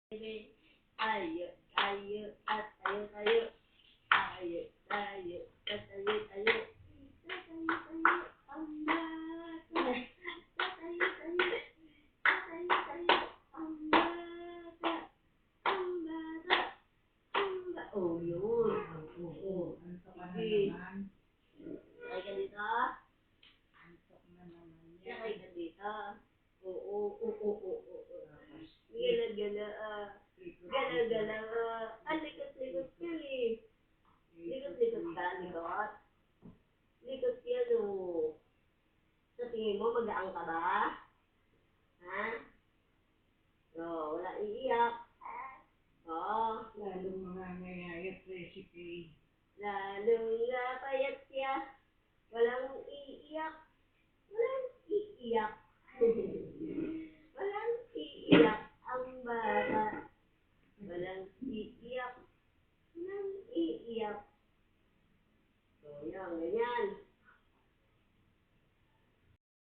Tayo, tayo, at tayo, tayo. Tayo, tayo, at tayo, tayo. Tatayo, tayo, ang bata. Tatayo, tayo, tatayo, tayo, ang bata. Ang bata, ang bata. Oh, yun. Oo. Sige. Sakay ka dito? Sakay ka dito? Oo, oo, oo, oo. Gala-gala, gala-gala, likot-likot ka eh. Likot-likot ka, likot. Likot yan o. Sa tingin mo, magaang ka ba? Ha? So, wala iiyak. Oo. Lalong mga ngayayat recipe. Lalong napayat siya. Walang iiyak. Walang iiyak. Walang iiyak ang bata. Walang iiyak. Walang iiyak. So, yan, ganyan.